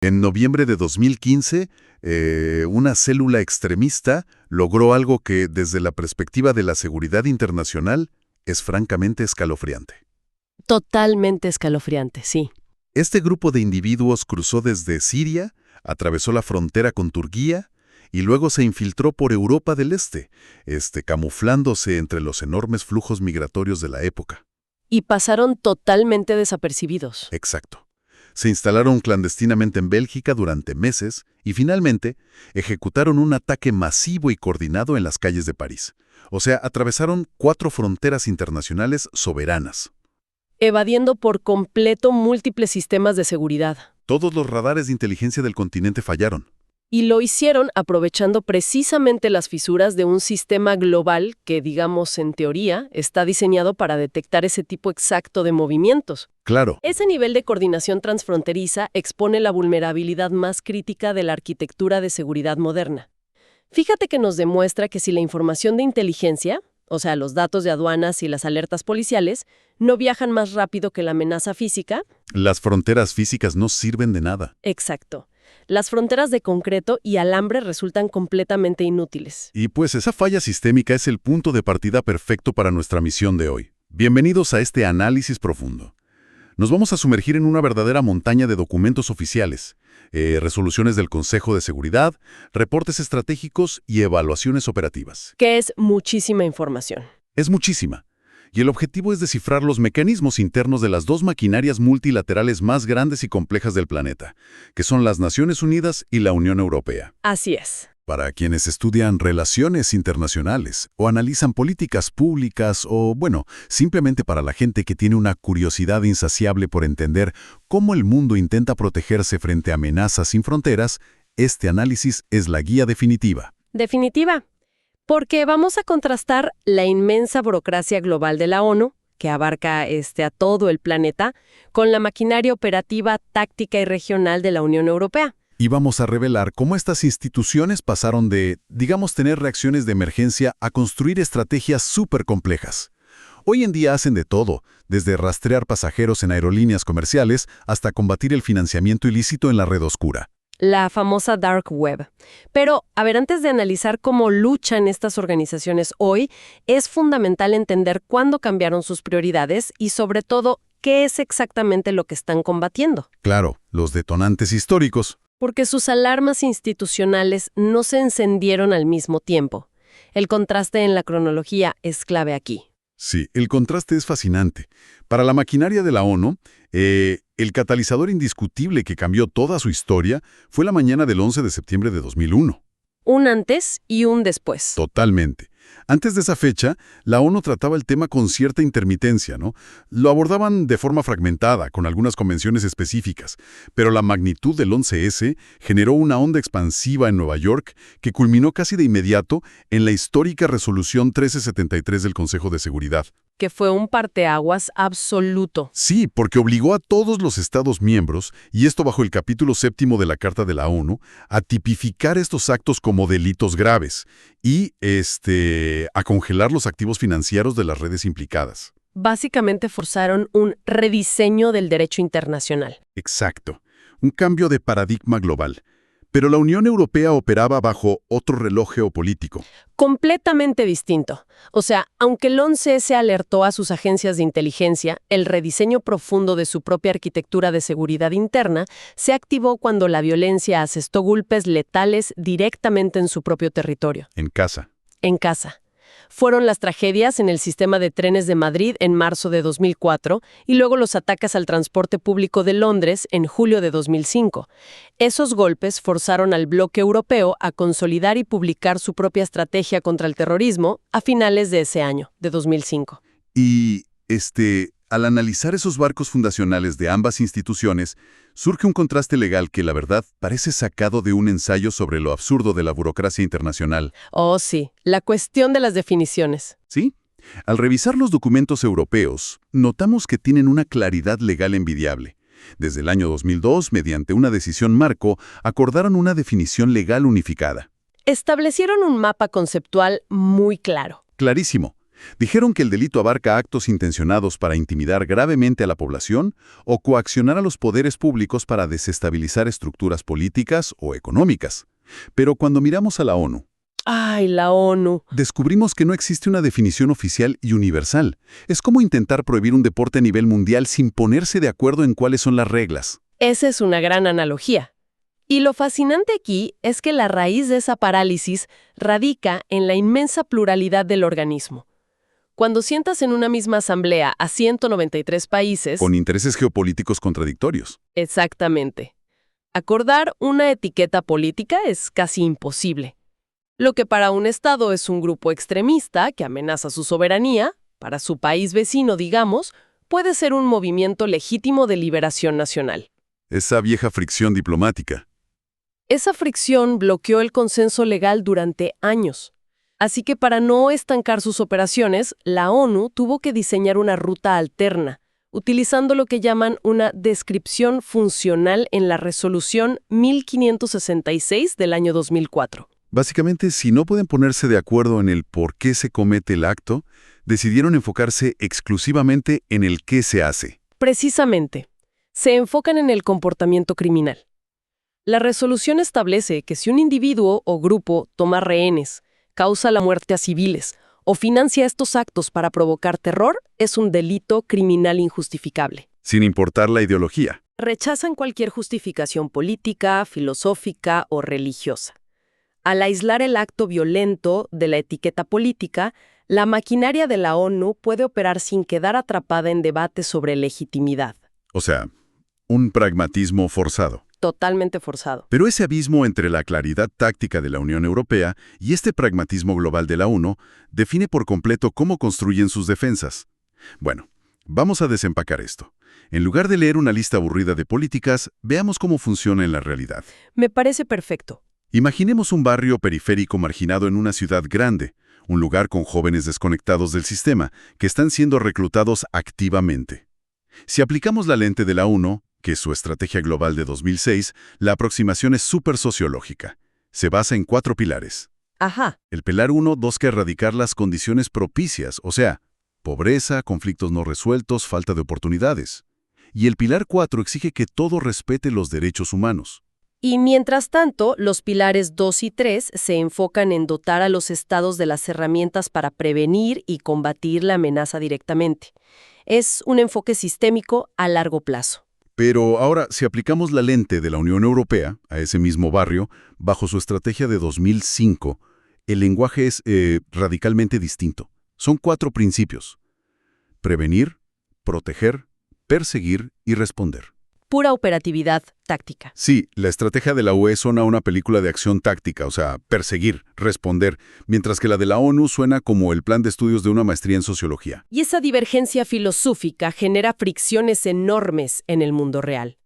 En noviembre de 2015, una célula extremista logró algo que, desde la perspectiva de la seguridad internacional, es francamente escalofriante. Totalmente escalofriante, sí. Este grupo de individuos cruzó desde Siria, atravesó la frontera con Turquía y luego se infiltró por Europa del Este, camuflándose entre los enormes flujos migratorios de la época. Y pasaron totalmente desapercibidos. Exacto. Se instalaron clandestinamente en Bélgica durante meses y finalmente ejecutaron un ataque masivo y coordinado en las calles de París. O sea, atravesaron 4 fronteras internacionales soberanas. Evadiendo por completo múltiples sistemas de seguridad. Todos los radares de inteligencia del continente fallaron. Y lo hicieron aprovechando precisamente las fisuras de un sistema global que, digamos, en teoría, está diseñado para detectar ese tipo exacto de movimientos. Claro. Ese nivel de coordinación transfronteriza expone la vulnerabilidad más crítica de la arquitectura de seguridad moderna. Fíjate que nos demuestra que si la información de inteligencia, o sea, los datos de aduanas y las alertas policiales, no viajan más rápido que la amenaza física. Las fronteras físicas no sirven de nada. Exacto. Las fronteras de concreto y alambre resultan completamente inútiles. Y pues esa falla sistémica es el punto de partida perfecto para nuestra misión de hoy. Bienvenidos a este análisis profundo. Nos vamos a sumergir en una verdadera montaña de documentos oficiales, resoluciones del Consejo de Seguridad, reportes estratégicos y evaluaciones operativas. Que es muchísima información. Es muchísima. Y el objetivo es descifrar los mecanismos internos de las 2 maquinarias multilaterales más grandes y complejas del planeta, que son las Naciones Unidas y la Unión Europea. Así es. Para quienes estudian relaciones internacionales o analizan políticas públicas o, simplemente para la gente que tiene una curiosidad insaciable por entender cómo el mundo intenta protegerse frente a amenazas sin fronteras, este análisis es la guía definitiva. Definitiva. Porque vamos a contrastar la inmensa burocracia global de la ONU, que abarca a todo el planeta, con la maquinaria operativa, táctica y regional de la Unión Europea. Y vamos a revelar cómo estas instituciones pasaron de, tener reacciones de emergencia a construir estrategias súper complejas. Hoy en día hacen de todo, desde rastrear pasajeros en aerolíneas comerciales hasta combatir el financiamiento ilícito en la red oscura. La famosa Dark Web. Pero, antes de analizar cómo luchan estas organizaciones hoy, es fundamental entender cuándo cambiaron sus prioridades y, sobre todo, qué es exactamente lo que están combatiendo. Claro, los detonantes históricos. Porque sus alarmas institucionales no se encendieron al mismo tiempo. El contraste en la cronología es clave aquí. Sí, el contraste es fascinante. Para la maquinaria de la ONU, el catalizador indiscutible que cambió toda su historia fue la mañana del 11 de septiembre de 2001. Un antes y un después. Totalmente. Antes de esa fecha, la ONU trataba el tema con cierta intermitencia, ¿no? Lo abordaban de forma fragmentada, con algunas convenciones específicas, pero la magnitud del 11S generó una onda expansiva en Nueva York que culminó casi de inmediato en la histórica Resolución 1373 del Consejo de Seguridad. Que fue un parteaguas absoluto. Sí, porque obligó a todos los Estados miembros, y esto bajo el capítulo 7 de la Carta de la ONU, a tipificar estos actos como delitos graves y a congelar los activos financieros de las redes implicadas. Básicamente forzaron un rediseño del derecho internacional. Exacto. Un cambio de paradigma global. Pero la Unión Europea operaba bajo otro reloj geopolítico. Completamente distinto. O sea, aunque el 11S alertó a sus agencias de inteligencia, el rediseño profundo de su propia arquitectura de seguridad interna se activó cuando la violencia asestó golpes letales directamente en su propio territorio. En casa. En casa. Fueron las tragedias en el sistema de trenes de Madrid en marzo de 2004 y luego los ataques al transporte público de Londres en julio de 2005. Esos golpes forzaron al bloque europeo a consolidar y publicar su propia estrategia contra el terrorismo a finales de ese año, de 2005. Y, al analizar esos barcos fundacionales de ambas instituciones, surge un contraste legal que, la verdad, parece sacado de un ensayo sobre lo absurdo de la burocracia internacional. Oh, sí, la cuestión de las definiciones. ¿Sí? Al revisar los documentos europeos, notamos que tienen una claridad legal envidiable. Desde el año 2002, mediante una decisión marco, acordaron una definición legal unificada. Establecieron un mapa conceptual muy claro. Clarísimo. Dijeron que el delito abarca actos intencionados para intimidar gravemente a la población o coaccionar a los poderes públicos para desestabilizar estructuras políticas o económicas. Pero cuando miramos a la ONU, ¡Ay, la ONU! descubrimos que no existe una definición oficial y universal. Es como intentar prohibir un deporte a nivel mundial sin ponerse de acuerdo en cuáles son las reglas. Esa es una gran analogía. Y lo fascinante aquí es que la raíz de esa parálisis radica en la inmensa pluralidad del organismo. Cuando sientas en una misma asamblea a 193 países... Con intereses geopolíticos contradictorios. Exactamente. Acordar una etiqueta política es casi imposible. Lo que para un Estado es un grupo extremista que amenaza su soberanía, para su país vecino, digamos, puede ser un movimiento legítimo de liberación nacional. Esa vieja fricción diplomática. Esa fricción bloqueó el consenso legal durante años. Así que para no estancar sus operaciones, la ONU tuvo que diseñar una ruta alterna, utilizando lo que llaman una descripción funcional en la Resolución 1566 del año 2004. Básicamente, si no pueden ponerse de acuerdo en el por qué se comete el acto, decidieron enfocarse exclusivamente en el qué se hace. Precisamente, se enfocan en el comportamiento criminal. La resolución establece que si un individuo o grupo toma rehenes, causa la muerte a civiles o financia estos actos para provocar terror, es un delito criminal injustificable. Sin importar la ideología. Rechazan cualquier justificación política, filosófica o religiosa. Al aislar el acto violento de la etiqueta política, la maquinaria de la ONU puede operar sin quedar atrapada en debates sobre legitimidad. O sea, un pragmatismo forzado. Totalmente forzado. Pero ese abismo entre la claridad táctica de la Unión Europea y este pragmatismo global de la ONU define por completo cómo construyen sus defensas. Bueno, vamos a desempacar esto. En lugar de leer una lista aburrida de políticas, veamos cómo funciona en la realidad. Me parece perfecto. Imaginemos un barrio periférico marginado en una ciudad grande, un lugar con jóvenes desconectados del sistema, que están siendo reclutados activamente. Si aplicamos la lente de la ONU, que es su estrategia global de 2006, la aproximación es súper sociológica. Se basa en 4 pilares. Ajá. El pilar 1 busca erradicar las condiciones propicias, o sea, pobreza, conflictos no resueltos, falta de oportunidades. Y el pilar 4 exige que todo respete los derechos humanos. Y mientras tanto, los pilares 2 y 3 se enfocan en dotar a los estados de las herramientas para prevenir y combatir la amenaza directamente. Es un enfoque sistémico a largo plazo. Pero ahora, si aplicamos la lente de la Unión Europea a ese mismo barrio, bajo su estrategia de 2005, el lenguaje es radicalmente distinto. Son 4 principios: prevenir, proteger, perseguir y responder. Pura operatividad táctica. Sí, la estrategia de la UE suena a una película de acción táctica, o sea, perseguir, responder, mientras que la de la ONU suena como el plan de estudios de una maestría en sociología. Y esa divergencia filosófica genera fricciones enormes en el mundo real.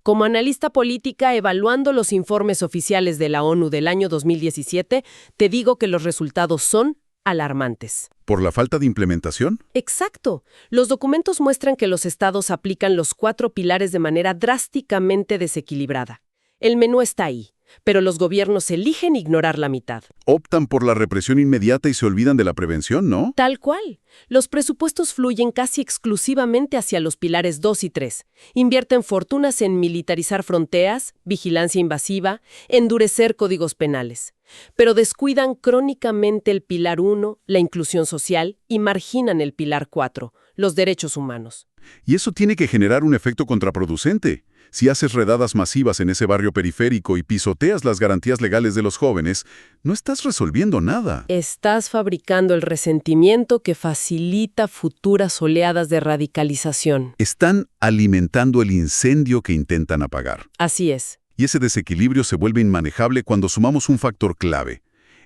Como analista política, evaluando los informes oficiales de la ONU del año 2017, te digo que los resultados son alarmantes. ¿Por la falta de implementación? Exacto. Los documentos muestran que los estados aplican los 4 pilares de manera drásticamente desequilibrada. El menú está ahí, pero los gobiernos eligen ignorar la mitad. Optan por la represión inmediata y se olvidan de la prevención, ¿no? Tal cual. Los presupuestos fluyen casi exclusivamente hacia los pilares 2 y 3. Invierten fortunas en militarizar fronteras, vigilancia invasiva, endurecer códigos penales. Pero descuidan crónicamente el pilar 1, la inclusión social, y marginan el pilar 4, los derechos humanos. Y eso tiene que generar un efecto contraproducente. Si haces redadas masivas en ese barrio periférico y pisoteas las garantías legales de los jóvenes, no estás resolviendo nada. Estás fabricando el resentimiento que facilita futuras oleadas de radicalización. Están alimentando el incendio que intentan apagar. Así es. Y ese desequilibrio se vuelve inmanejable cuando sumamos un factor clave.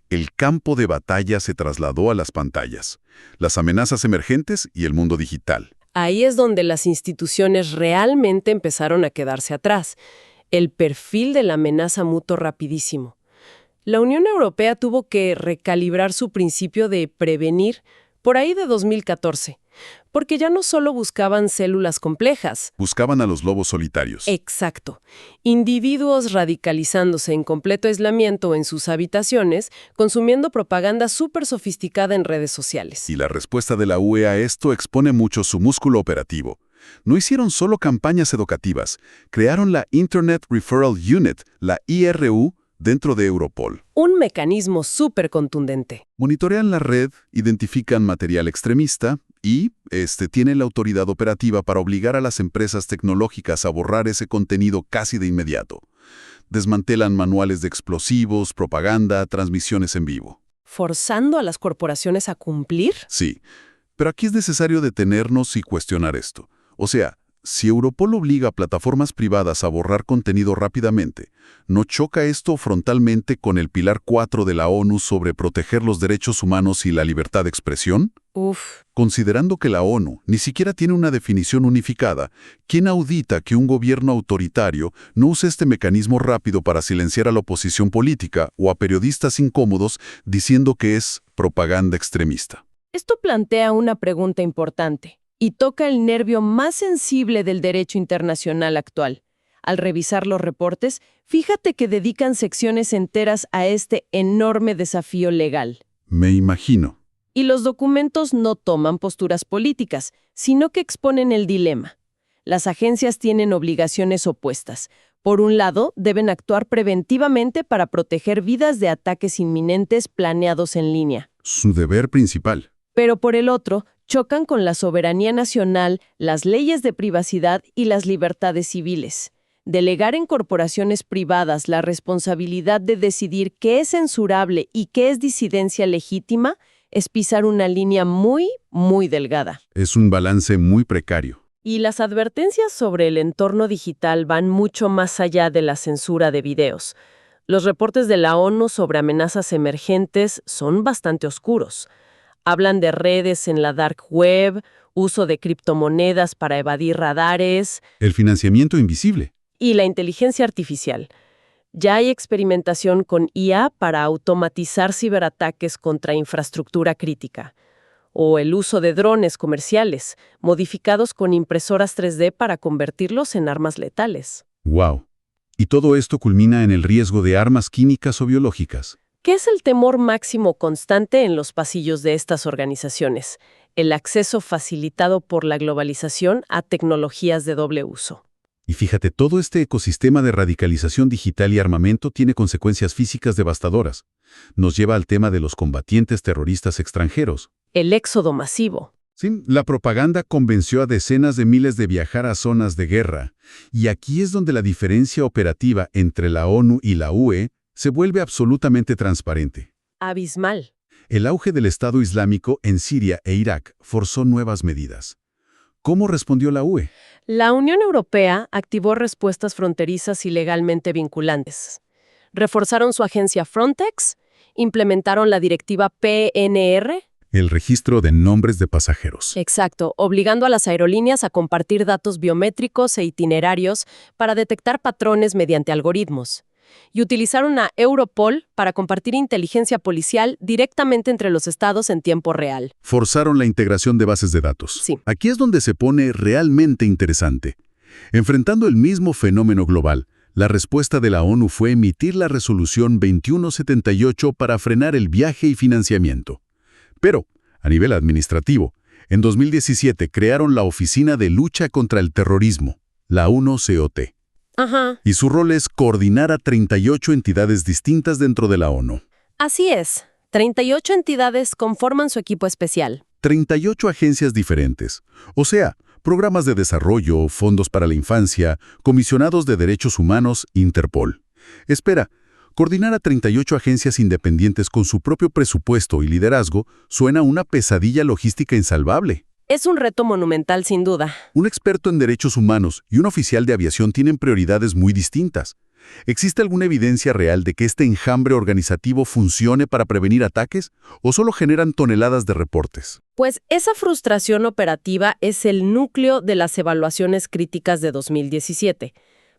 El campo de batalla se trasladó a las pantallas, las amenazas emergentes y el mundo digital. Ahí es donde las instituciones realmente empezaron a quedarse atrás. El perfil de la amenaza mutó rapidísimo. La Unión Europea tuvo que recalibrar su principio de prevenir por ahí de 2014, porque ya no solo buscaban células complejas. Buscaban a los lobos solitarios. Exacto. Individuos radicalizándose en completo aislamiento en sus habitaciones, consumiendo propaganda súper sofisticada en redes sociales. Y la respuesta de la UE a esto expone mucho su músculo operativo. No hicieron solo campañas educativas, crearon la Internet Referral Unit, la IRU, dentro de Europol. Un mecanismo súper contundente. Monitorean la red, identifican material extremista y tienen la autoridad operativa para obligar a las empresas tecnológicas a borrar ese contenido casi de inmediato. Desmantelan manuales de explosivos, propaganda, transmisiones en vivo. ¿Forzando a las corporaciones a cumplir? Sí, pero aquí es necesario detenernos y cuestionar esto. O sea, si Europol obliga a plataformas privadas a borrar contenido rápidamente, ¿no choca esto frontalmente con el Pilar 4 de la ONU sobre proteger los derechos humanos y la libertad de expresión? Uf. Considerando que la ONU ni siquiera tiene una definición unificada, ¿quién audita que un gobierno autoritario no use este mecanismo rápido para silenciar a la oposición política o a periodistas incómodos diciendo que es propaganda extremista? Esto plantea una pregunta importante y toca el nervio más sensible del derecho internacional actual. Al revisar los reportes, fíjate que dedican secciones enteras a este enorme desafío legal. Me imagino. Y los documentos no toman posturas políticas, sino que exponen el dilema. Las agencias tienen obligaciones opuestas. Por un lado, deben actuar preventivamente para proteger vidas de ataques inminentes planeados en línea. Su deber principal. Pero por el otro, chocan con la soberanía nacional, las leyes de privacidad y las libertades civiles. Delegar en corporaciones privadas la responsabilidad de decidir qué es censurable y qué es disidencia legítima es pisar una línea muy, muy delgada. Es un balance muy precario. Y las advertencias sobre el entorno digital van mucho más allá de la censura de videos. Los reportes de la ONU sobre amenazas emergentes son bastante oscuros. Hablan de redes en la dark web, uso de criptomonedas para evadir radares. El financiamiento invisible. Y la inteligencia artificial. Ya hay experimentación con IA para automatizar ciberataques contra infraestructura crítica. O el uso de drones comerciales, modificados con impresoras 3D para convertirlos en armas letales. ¡Wow! Y todo esto culmina en el riesgo de armas químicas o biológicas. ¿Qué es el temor máximo constante en los pasillos de estas organizaciones? El acceso facilitado por la globalización a tecnologías de doble uso. Y fíjate, todo este ecosistema de radicalización digital y armamento tiene consecuencias físicas devastadoras. Nos lleva al tema de los combatientes terroristas extranjeros. El éxodo masivo. Sí, la propaganda convenció a decenas de miles de viajar a zonas de guerra. Y aquí es donde la diferencia operativa entre la ONU y la UE se vuelve absolutamente transparente. Abismal. El auge del Estado Islámico en Siria e Irak forzó nuevas medidas. ¿Cómo respondió la UE? La Unión Europea activó respuestas fronterizas y legalmente vinculantes. Reforzaron su agencia Frontex, implementaron la directiva PNR. El registro de nombres de pasajeros. Exacto, obligando a las aerolíneas a compartir datos biométricos e itinerarios para detectar patrones mediante algoritmos. Y utilizaron a Europol para compartir inteligencia policial directamente entre los estados en tiempo real. Forzaron la integración de bases de datos. Sí. Aquí es donde se pone realmente interesante. Enfrentando el mismo fenómeno global, la respuesta de la ONU fue emitir la resolución 2178 para frenar el viaje y financiamiento. Pero, a nivel administrativo, en 2017 crearon la Oficina de Lucha contra el Terrorismo, la UNOCOT. Ajá. Y su rol es coordinar a 38 entidades distintas dentro de la ONU. Así es. 38 entidades conforman su equipo especial. 38 agencias diferentes. O sea, programas de desarrollo, fondos para la infancia, comisionados de derechos humanos, Interpol. Espera, coordinar a 38 agencias independientes con su propio presupuesto y liderazgo suena a una pesadilla logística insalvable. Es un reto monumental, sin duda. Un experto en derechos humanos y un oficial de aviación tienen prioridades muy distintas. ¿Existe alguna evidencia real de que este enjambre organizativo funcione para prevenir ataques o solo generan toneladas de reportes? Pues esa frustración operativa es el núcleo de las evaluaciones críticas de 2017.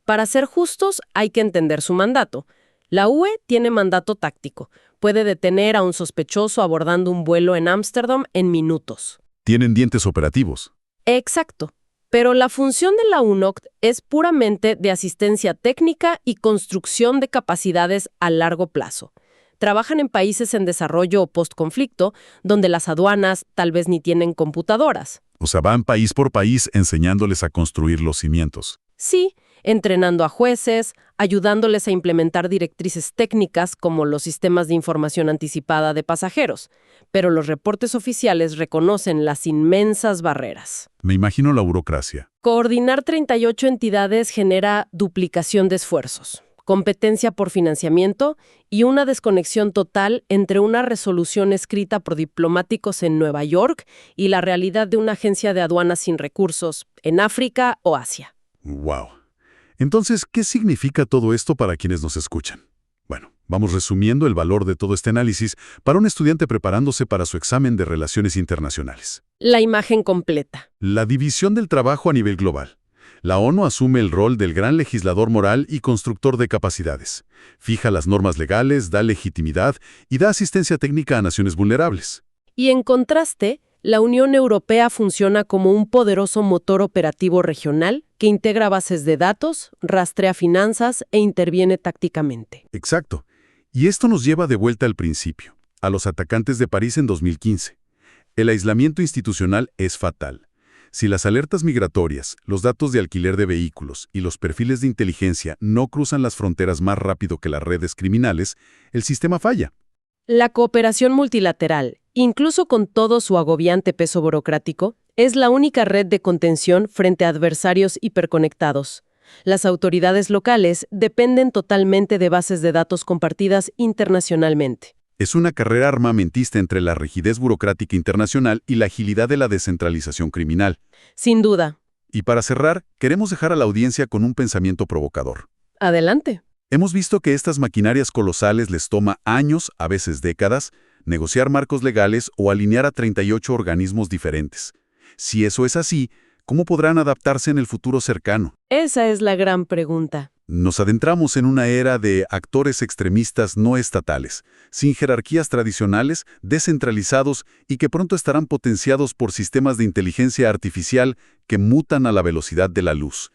Para ser justos, hay que entender su mandato. La UE tiene mandato táctico. Puede detener a un sospechoso abordando un vuelo en Ámsterdam en minutos. Tienen dientes operativos. Exacto. Pero la función de la UNOCT es puramente de asistencia técnica y construcción de capacidades a largo plazo. Trabajan en países en desarrollo o postconflicto, donde las aduanas tal vez ni tienen computadoras. O sea, van país por país enseñándoles a construir los cimientos. Sí, entrenando a jueces, ayudándoles a implementar directrices técnicas como los sistemas de información anticipada de pasajeros. Pero los reportes oficiales reconocen las inmensas barreras. Me imagino la burocracia. Coordinar 38 entidades genera duplicación de esfuerzos, competencia por financiamiento y una desconexión total entre una resolución escrita por diplomáticos en Nueva York y la realidad de una agencia de aduanas sin recursos en África o Asia. ¡Wow! Entonces, ¿qué significa todo esto para quienes nos escuchan? Bueno, vamos resumiendo el valor de todo este análisis para un estudiante preparándose para su examen de Relaciones Internacionales. La imagen completa. La división del trabajo a nivel global. La ONU asume el rol del gran legislador moral y constructor de capacidades. Fija las normas legales, da legitimidad y da asistencia técnica a naciones vulnerables. Y en contraste, la Unión Europea funciona como un poderoso motor operativo regional que integra bases de datos, rastrea finanzas e interviene tácticamente. Exacto. Y esto nos lleva de vuelta al principio, a los atacantes de París en 2015. El aislamiento institucional es fatal. Si las alertas migratorias, los datos de alquiler de vehículos y los perfiles de inteligencia no cruzan las fronteras más rápido que las redes criminales, el sistema falla. La cooperación multilateral, incluso con todo su agobiante peso burocrático, es la única red de contención frente a adversarios hiperconectados. Las autoridades locales dependen totalmente de bases de datos compartidas internacionalmente. Es una carrera armamentista entre la rigidez burocrática internacional y la agilidad de la descentralización criminal. Sin duda. Y para cerrar, queremos dejar a la audiencia con un pensamiento provocador. Adelante. Hemos visto que estas maquinarias colosales les toma años, a veces décadas, negociar marcos legales o alinear a 38 organismos diferentes. Si eso es así, ¿cómo podrán adaptarse en el futuro cercano? Esa es la gran pregunta. Nos adentramos en una era de actores extremistas no estatales, sin jerarquías tradicionales, descentralizados y que pronto estarán potenciados por sistemas de inteligencia artificial que mutan a la velocidad de la luz.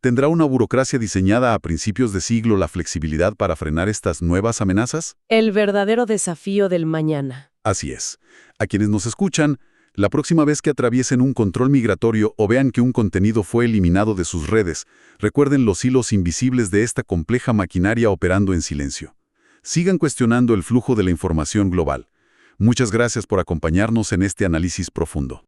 ¿Tendrá una burocracia diseñada a principios de siglo la flexibilidad para frenar estas nuevas amenazas? El verdadero desafío del mañana. Así es. A quienes nos escuchan, la próxima vez que atraviesen un control migratorio o vean que un contenido fue eliminado de sus redes, recuerden los hilos invisibles de esta compleja maquinaria operando en silencio. Sigan cuestionando el flujo de la información global. Muchas gracias por acompañarnos en este análisis profundo.